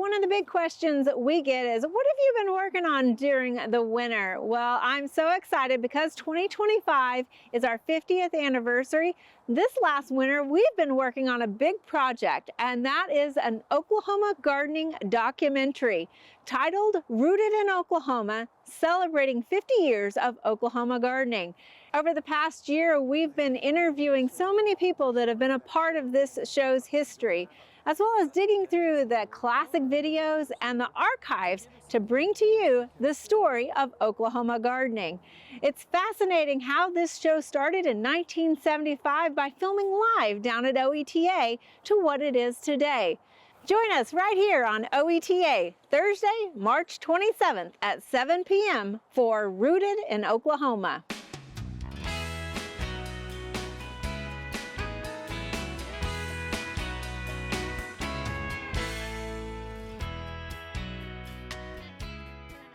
one of the big questions we get is, what have you been working on during the winter? Well, I'm so excited because 2025 is our 50th anniversary. This last winter, we've been working on a big project, and that is an Oklahoma gardening documentary titled Rooted in Oklahoma, celebrating 50 years of Oklahoma gardening. Over the past year, we've been interviewing so many people that have been a part of this show's history, as well as digging through the classic videos and the archives to bring to you the story of Oklahoma gardening. It's fascinating how this show started in 1975 by filming live down at OETA to what it is today. Join us right here on OETA, Thursday, March 27th at 7 p.m. for Rooted in Oklahoma.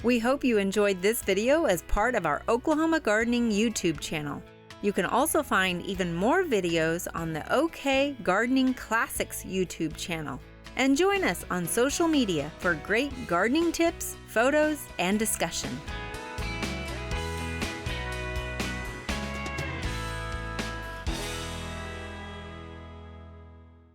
We hope you enjoyed this video as part of our Oklahoma Gardening YouTube channel. You can also find even more videos on the OK Gardening Classics YouTube channel. And join us on social media for great gardening tips, photos, and discussion.